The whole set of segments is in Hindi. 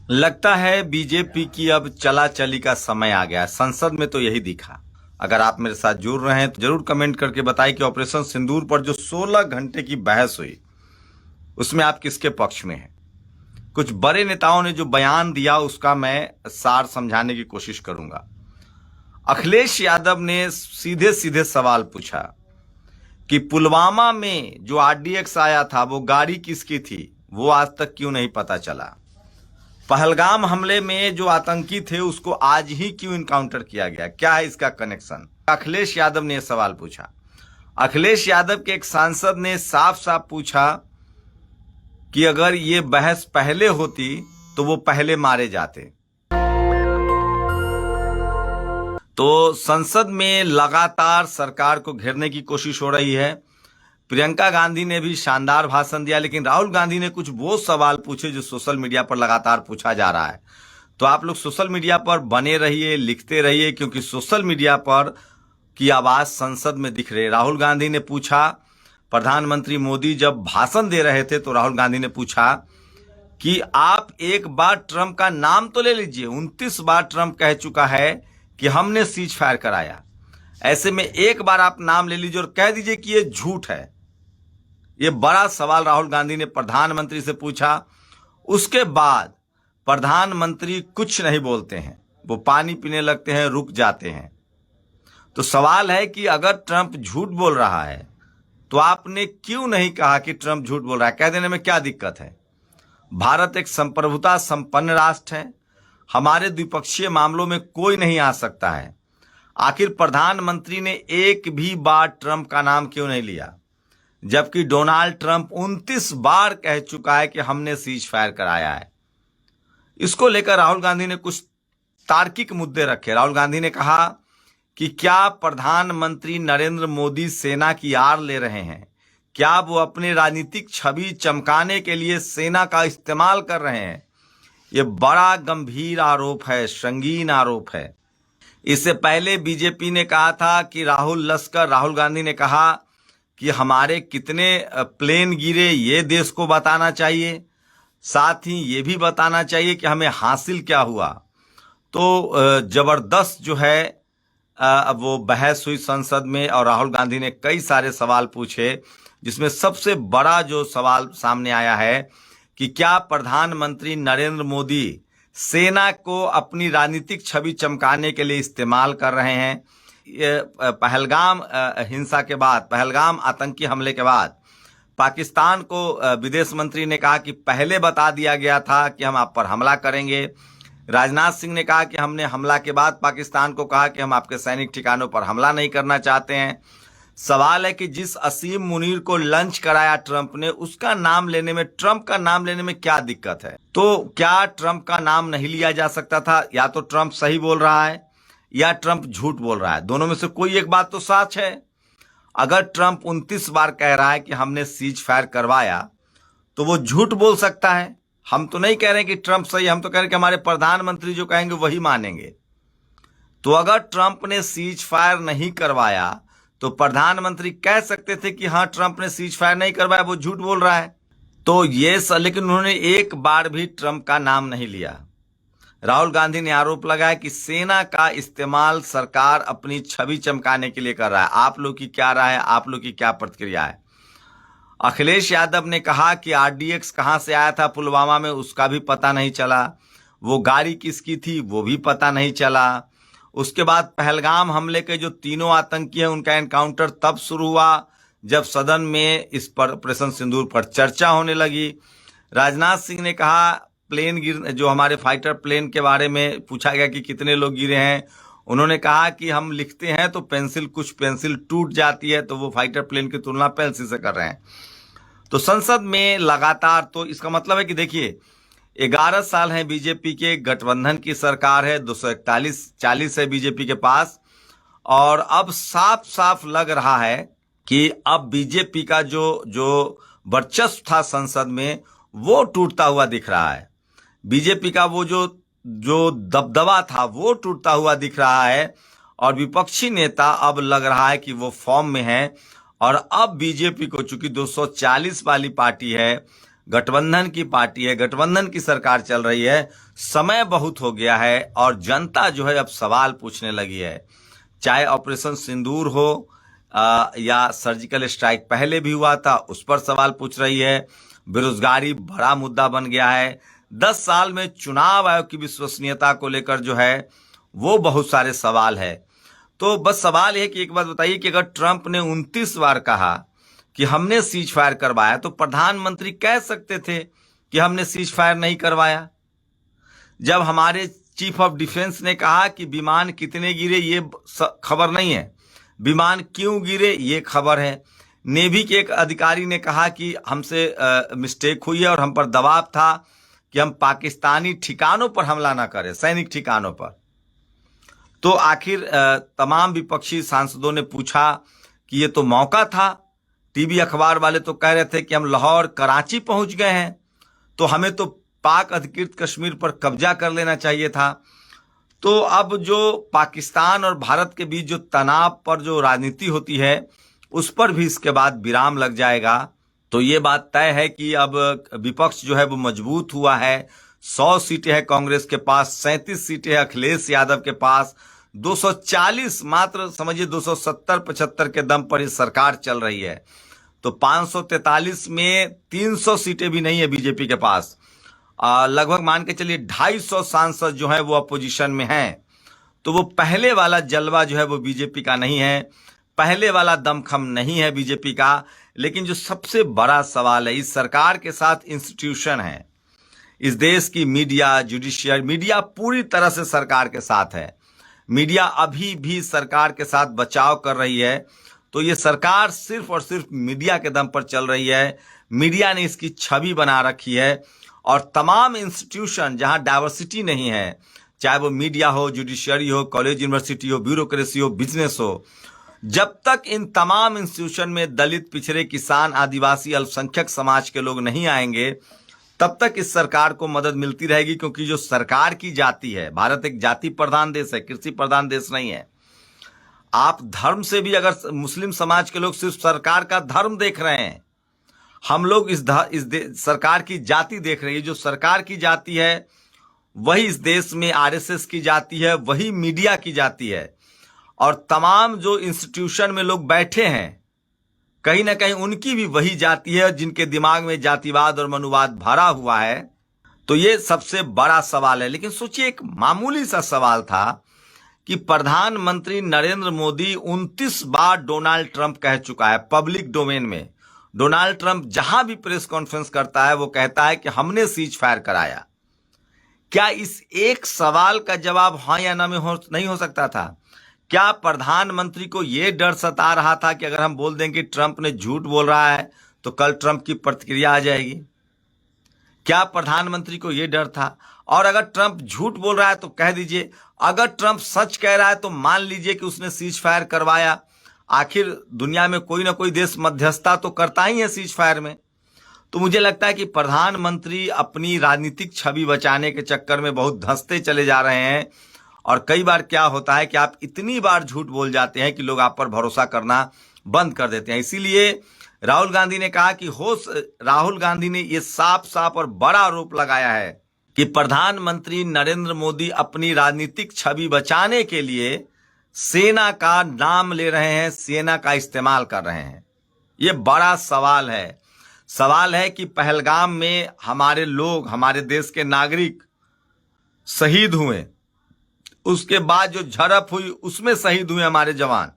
लगता है बीजेपी की अब चला चली का समय आ गया। संसद में तो यही दिखा। अगर आप मेरे साथ जुड़ रहे हैं तो जरूर कमेंट करके बताएं कि ऑपरेशन सिंदूर पर जो 16 घंटे की बहस हुई उसमें आप किसके पक्ष में हैं। कुछ बड़े नेताओं ने जो बयान दिया उसका मैं सार समझाने की कोशिश करूंगा। अखिलेश यादव ने सीधे सीधे सवाल पूछा कि पुलवामा में जो आरडीएक्स आया था वो गाड़ी किसकी थी, वो आज तक क्यों नहीं पता चला। पहलगाम हमले में जो आतंकी थे उसको आज ही क्यों इनकाउंटर किया गया, क्या है इसका कनेक्शन। अखिलेश यादव ने यह सवाल पूछा। अखिलेश यादव के एक सांसद ने साफ साफ पूछा कि अगर ये बहस पहले होती तो वो पहले मारे जाते। तो संसद में लगातार सरकार को घेरने की कोशिश हो रही है। प्रियंका गांधी ने भी शानदार भाषण दिया, लेकिन राहुल गांधी ने कुछ वो सवाल पूछे जो सोशल मीडिया पर लगातार पूछा जा रहा है। तो आप लोग सोशल मीडिया पर बने रहिए, लिखते रहिए, क्योंकि सोशल मीडिया पर की आवाज संसद में दिख रही है। राहुल गांधी ने पूछा, प्रधानमंत्री मोदी जब भाषण दे रहे थे तो राहुल गांधी ने पूछा कि आप एक बार ट्रंप का नाम तो ले लीजिए। 29 बार ट्रंप कह चुका है कि हमने सीज फायर कराया, ऐसे में एक बार आप नाम ले लीजिए और कह दीजिए कि ये झूठ है। ये बड़ा सवाल राहुल गांधी ने प्रधानमंत्री से पूछा। उसके बाद प्रधानमंत्री कुछ नहीं बोलते हैं, वो पानी पीने लगते हैं, रुक जाते हैं। तो सवाल है कि अगर ट्रंप झूठ बोल रहा है तो आपने क्यों नहीं कहा कि ट्रंप झूठ बोल रहा है। कह देने में क्या दिक्कत है। भारत एक संप्रभुता संपन्न राष्ट्र है, हमारे द्विपक्षीय मामलों में कोई नहीं आ सकता है। आखिर प्रधानमंत्री ने एक भी बार ट्रंप का नाम क्यों नहीं लिया, जबकि डोनाल्ड ट्रंप 29 बार कह चुका है कि हमने सीज फायर कराया है। इसको लेकर राहुल गांधी ने कुछ तार्किक मुद्दे रखे। राहुल गांधी ने कहा कि क्या प्रधानमंत्री नरेंद्र मोदी सेना की आड़ ले रहे हैं, क्या वो अपनी राजनीतिक छवि चमकाने के लिए सेना का इस्तेमाल कर रहे हैं। यह बड़ा गंभीर आरोप है, संगीन आरोप है। इससे पहले बीजेपी ने कहा था कि राहुल गांधी ने कहा कि हमारे कितने प्लेन गिरे ये देश को बताना चाहिए, साथ ही ये भी बताना चाहिए कि हमें हासिल क्या हुआ। तो जबरदस्त जो है अब वो बहस हुई संसद में और राहुल गांधी ने कई सारे सवाल पूछे, जिसमें सबसे बड़ा जो सवाल सामने आया है कि क्या प्रधानमंत्री नरेंद्र मोदी सेना को अपनी राजनीतिक छवि चमकाने के लिए इस्तेमाल कर रहे हैं। पहलगाम हिंसा के बाद, पहलगाम आतंकी हमले के बाद पाकिस्तान को विदेश मंत्री ने कहा कि पहले बता दिया गया था कि हम आप पर हमला करेंगे। राजनाथ सिंह ने कहा कि हमने हमला के बाद पाकिस्तान को कहा कि हम आपके सैनिक ठिकानों पर हमला नहीं करना चाहते हैं। सवाल है कि जिस असीम मुनीर को लंच कराया ट्रंप ने, उसका नाम लेने में, ट्रंप का नाम लेने में क्या दिक्कत है। तो क्या ट्रंप का नाम नहीं लिया जा सकता था। या तो ट्रंप सही बोल रहा है या ट्रंप झूठ बोल रहा है, दोनों में से कोई एक बात तो सच है। अगर ट्रंप 29 बार कह रहा है कि हमने सीज फायर करवाया तो वो झूठ बोल सकता है। हम तो नहीं कह रहे कि ट्रंप सही, हम तो कह रहे कि हमारे प्रधानमंत्री जो कहेंगे वही मानेंगे। तो अगर ट्रंप ने सीज फायर नहीं करवाया तो प्रधानमंत्री कह सकते थे कि हाँ ट्रंप ने सीज फायर नहीं करवाया, वो झूठ बोल रहा है। तो ये लेकिन उन्होंने एक बार भी ट्रंप का नाम नहीं लिया। राहुल गांधी ने आरोप लगाया कि सेना का इस्तेमाल सरकार अपनी छवि चमकाने के लिए कर रहा है। आप लोग की क्या राय है, आप लोग की क्या प्रतिक्रिया है। अखिलेश यादव ने कहा कि आरडीएक्स कहां से आया था पुलवामा में, उसका भी पता नहीं चला। वो गाड़ी किसकी थी वो भी पता नहीं चला। उसके बाद पहलगाम हमले के जो तीनों आतंकी हैं उनका एनकाउंटर तब शुरू हुआ जब सदन में इस पर ऑपरेशन सिंदूर पर चर्चा होने लगी। राजनाथ सिंह ने कहा जो हमारे फाइटर प्लेन के बारे में पूछा गया कि कितने लोग गिरे हैं, उन्होंने कहा कि हम लिखते हैं तो कुछ पेंसिल टूट जाती है, तो वो फाइटर प्लेन की तुलना पेंसिल से कर रहे हैं। तो संसद में लगातार, तो इसका मतलब है कि देखिए 11 साल हैं बीजेपी के, गठबंधन की सरकार है, 241-40 है बीजेपी के पास, और अब साफ साफ लग रहा है कि अब बीजेपी का जो वर्चस्व था संसद में वो टूटता हुआ दिख रहा है। बीजेपी का वो जो दबदबा था वो टूटता हुआ दिख रहा है और विपक्षी नेता अब लग रहा है कि वो फॉर्म में है। और अब बीजेपी को, चूंकि 240 वाली पार्टी है, गठबंधन की पार्टी है, गठबंधन की सरकार चल रही है, समय बहुत हो गया है और जनता जो है अब सवाल पूछने लगी है। चाहे ऑपरेशन सिंदूर हो या सर्जिकल स्ट्राइक पहले भी हुआ था, उस पर सवाल पूछ रही है। बेरोजगारी बड़ा मुद्दा बन गया है। 10 साल में चुनाव आयोग की विश्वसनीयता को लेकर जो है वो बहुत सारे सवाल है। तो बस सवाल है कि एक बात बताइए कि अगर ट्रंप ने 29 बार कहा कि हमने सीज फायर करवाया, तो प्रधानमंत्री कह सकते थे कि हमने सीज फायर नहीं करवाया। जब हमारे चीफ ऑफ डिफेंस ने कहा कि विमान कितने गिरे ये खबर नहीं है, विमान क्यों गिरे ये खबर है। नेवी के एक अधिकारी ने कहा कि हमसे मिस्टेक हुई है और हम पर दबाव था कि हम पाकिस्तानी ठिकानों पर हमला ना करें, सैनिक ठिकानों पर। तो आखिर तमाम विपक्षी सांसदों ने पूछा कि ये तो मौका था। टीवी अखबार वाले तो कह रहे थे कि हम लाहौर कराची पहुंच गए हैं, तो हमें तो पाक अधिकृत कश्मीर पर कब्जा कर लेना चाहिए था। तो अब जो पाकिस्तान और भारत के बीच जो तनाव पर जो राजनीति होती है, उस पर भी इसके बाद विराम लग जाएगा। तो ये बात तय है कि अब विपक्ष जो है वो मजबूत हुआ है। 100 सीटें हैं कांग्रेस के पास, 37 सीटें हैं अखिलेश यादव के पास, 240 मात्र समझिए 270-75 के दम पर ये सरकार चल रही है। तो 543 में 300 सीटें भी नहीं है बीजेपी के पास। लगभग मान के चलिए 250 सांसद जो है वो अपोजिशन में हैं। तो वो पहले वाला जलवा जो है वो बीजेपी का नहीं है, पहले वाला दमखम नहीं है बीजेपी का। लेकिन जो सबसे बड़ा सवाल है, इस सरकार के साथ इंस्टीट्यूशन है, इस देश की मीडिया, जुडिशियल मीडिया पूरी तरह से सरकार के साथ है। मीडिया अभी भी सरकार के साथ बचाव कर रही है। तो ये सरकार सिर्फ और सिर्फ मीडिया के दम पर चल रही है। मीडिया ने इसकी छवि बना रखी है और तमाम इंस्टीट्यूशन जहां डाइवर्सिटी नहीं है, चाहे वो मीडिया हो, जुडिशियरी हो, कॉलेज यूनिवर्सिटी हो, ब्यूरोक्रेसी हो, बिजनेस हो, जब तक इन तमाम इंस्टीट्यूशन में दलित, पिछड़े, किसान, आदिवासी, अल्पसंख्यक समाज के लोग नहीं आएंगे, तब तक इस सरकार को मदद मिलती रहेगी। क्योंकि जो सरकार की जाति है, भारत एक जाति प्रधान देश है, कृषि प्रधान देश नहीं है। आप धर्म से भी, अगर मुस्लिम समाज के लोग सिर्फ सरकार का धर्म देख रहे हैं, हम लोग इस सरकार की जाति देख रहे हैं। जो सरकार की जाति है वही इस देश में आरएसएस की जाति है, वही मीडिया की जाति है। और तमाम जो इंस्टीट्यूशन में लोग बैठे हैं, कहीं ना कहीं उनकी भी वही जाति है, जिनके दिमाग में जातिवाद और मनुवाद भरा हुआ है। तो ये सबसे बड़ा सवाल है। लेकिन सोचिए, एक मामूली सा सवाल था कि प्रधानमंत्री नरेंद्र मोदी 29 बार डोनाल्ड ट्रंप कह चुका है पब्लिक डोमेन में। डोनाल्ड ट्रंप जहां भी प्रेस कॉन्फ्रेंस करता है वो कहता है कि हमने सीज फायर कराया। क्या इस एक सवाल का जवाब हाँ या ना में नहीं हो सकता था? क्या प्रधानमंत्री को यह डर सता रहा था कि अगर हम बोल दें कि ट्रंप ने झूठ बोल रहा है तो कल ट्रंप की प्रतिक्रिया आ जाएगी? क्या प्रधानमंत्री को यह डर था? और अगर ट्रंप झूठ बोल रहा है तो कह दीजिए, अगर ट्रंप सच कह रहा है तो मान लीजिए कि उसने सीज फायर करवाया। आखिर दुनिया में कोई ना कोई देश मध्यस्थता तो करता ही है सीज फायर में। तो मुझे लगता है कि प्रधानमंत्री अपनी राजनीतिक छवि बचाने के चक्कर में बहुत धंसते चले जा रहे हैं। और कई बार क्या होता है कि आप इतनी बार झूठ बोल जाते हैं कि लोग आप पर भरोसा करना बंद कर देते हैं। इसीलिए राहुल गांधी ने कहा कि राहुल गांधी ने यह साफ साफ और बड़ा आरोप लगाया है कि प्रधानमंत्री नरेंद्र मोदी अपनी राजनीतिक छवि बचाने के लिए सेना का नाम ले रहे हैं, सेना का इस्तेमाल कर रहे हैं। यह बड़ा सवाल है। सवाल है कि पहलगाम में हमारे लोग, हमारे देश के नागरिक शहीद हुए, उसके बाद जो झड़प हुई उसमें शहीद हुए हमारे जवान।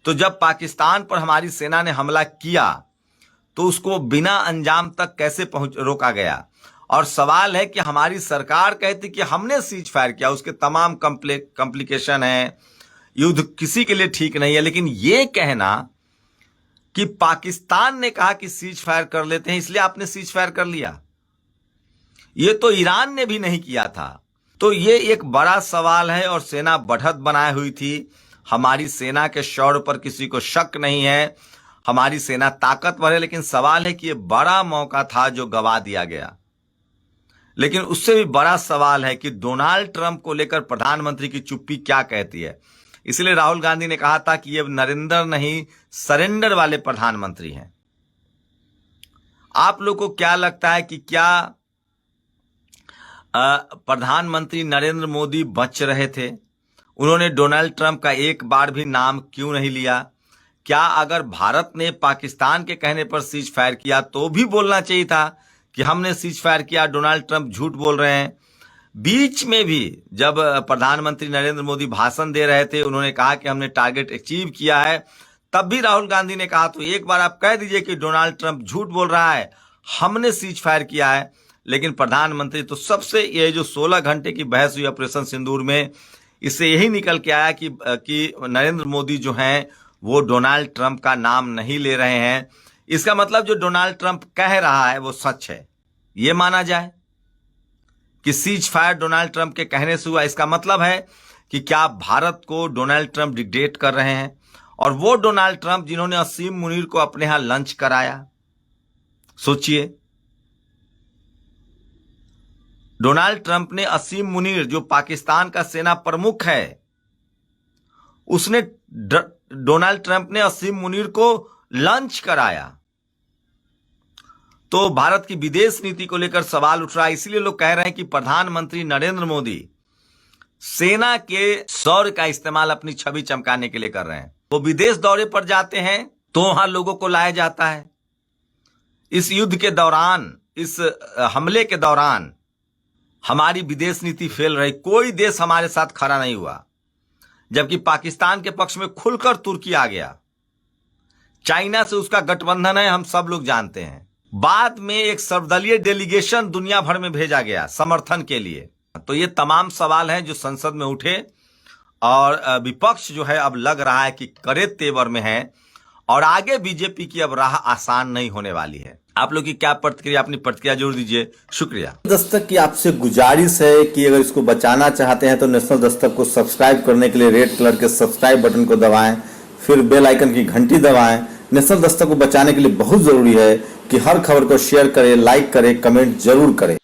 तो जब पाकिस्तान पर हमारी सेना ने हमला किया तो उसको बिना अंजाम तक कैसे रोका गया? और सवाल है कि हमारी सरकार कहती कि हमने सीज फायर किया, उसके तमाम कॉम्प्लिकेशन है, युद्ध किसी के लिए ठीक नहीं है। लेकिन यह कहना कि पाकिस्तान ने कहा कि सीज फायर कर लेते हैं इसलिए आपने सीज फायर कर लिया, यह तो ईरान ने भी नहीं किया था। तो ये एक बड़ा सवाल है। और सेना बढ़त बनाए हुई थी। हमारी सेना के शौर्य पर किसी को शक नहीं है, हमारी सेना ताकतवर है। लेकिन सवाल है कि यह बड़ा मौका था जो गवा दिया गया। लेकिन उससे भी बड़ा सवाल है कि डोनाल्ड ट्रंप को लेकर प्रधानमंत्री की चुप्पी क्या कहती है। इसलिए राहुल गांधी ने कहा था कि ये नरेंद्र नहीं, सरेंडर वाले प्रधानमंत्री हैं। आप लोग को क्या लगता है कि क्या प्रधानमंत्री नरेंद्र मोदी बच रहे थे? उन्होंने डोनाल्ड ट्रंप का एक बार भी नाम क्यों नहीं लिया? क्या अगर भारत ने पाकिस्तान के कहने पर सीज फायर किया तो भी बोलना चाहिए था कि हमने सीज फायर किया, डोनाल्ड ट्रंप झूठ बोल रहे हैं? बीच में भी जब प्रधानमंत्री नरेंद्र मोदी भाषण दे रहे थे, उन्होंने कहा कि हमने टारगेट अचीव किया है, तब भी राहुल गांधी ने कहा तो एक बार आप कह दीजिए कि डोनाल्ड ट्रंप झूठ बोल रहा है, हमने सीज फायर किया है। लेकिन प्रधानमंत्री तो सबसे, ये जो 16 घंटे की बहस हुई ऑपरेशन सिंदूर में, इससे यही निकल के आया कि नरेंद्र मोदी जो हैं वो डोनाल्ड ट्रंप का नाम नहीं ले रहे हैं। इसका मतलब जो डोनाल्ड ट्रंप कह रहा है वो सच है, ये माना जाए कि सीज फायर डोनाल्ड ट्रंप के कहने से हुआ। इसका मतलब है कि क्या भारत को डोनाल्ड ट्रंप डिक्टेट कर रहे हैं, और वो डोनाल्ड ट्रंप जिन्होंने असीम मुनीर को अपने यहां लंच कराया। सोचिए, डोनाल्ड ट्रंप ने असीम मुनीर, जो पाकिस्तान का सेना प्रमुख है, उसने डोनाल्ड ट्रंप ने असीम मुनीर को लंच कराया। तो भारत की विदेश नीति को लेकर सवाल उठ रहा है। इसलिए लोग कह रहे हैं कि प्रधानमंत्री नरेंद्र मोदी सेना के शौर्य का इस्तेमाल अपनी छवि चमकाने के लिए कर रहे हैं। वो विदेश दौरे पर जाते हैं तो वहां लोगों को लाया जाता है। इस युद्ध के दौरान, इस हमले के दौरान हमारी विदेश नीति फेल रही, कोई देश हमारे साथ खड़ा नहीं हुआ, जबकि पाकिस्तान के पक्ष में खुलकर तुर्की आ गया। चाइना से उसका गठबंधन है, हम सब लोग जानते हैं। बाद में एक सर्वदलीय डेलीगेशन दुनिया भर में भेजा गया समर्थन के लिए। तो ये तमाम सवाल हैं जो संसद में उठे, और विपक्ष जो है अब लग रहा है कि कड़े तेवर में है, और आगे बीजेपी की अब राह आसान नहीं होने वाली है। आप लोग की क्या प्रतिक्रिया, अपनी प्रतिक्रिया जरूर दीजिए। शुक्रिया। दस्तक की आपसे गुजारिश है कि अगर इसको बचाना चाहते हैं तो नेशनल दस्तक को सब्सक्राइब करने के लिए रेड कलर के सब्सक्राइब बटन को दबाएं, फिर बेल आइकन की घंटी दबाएं। नेशनल दस्तक को बचाने के लिए बहुत जरूरी है कि हर खबर को शेयर करें, लाइक करें, कमेंट जरूर करें।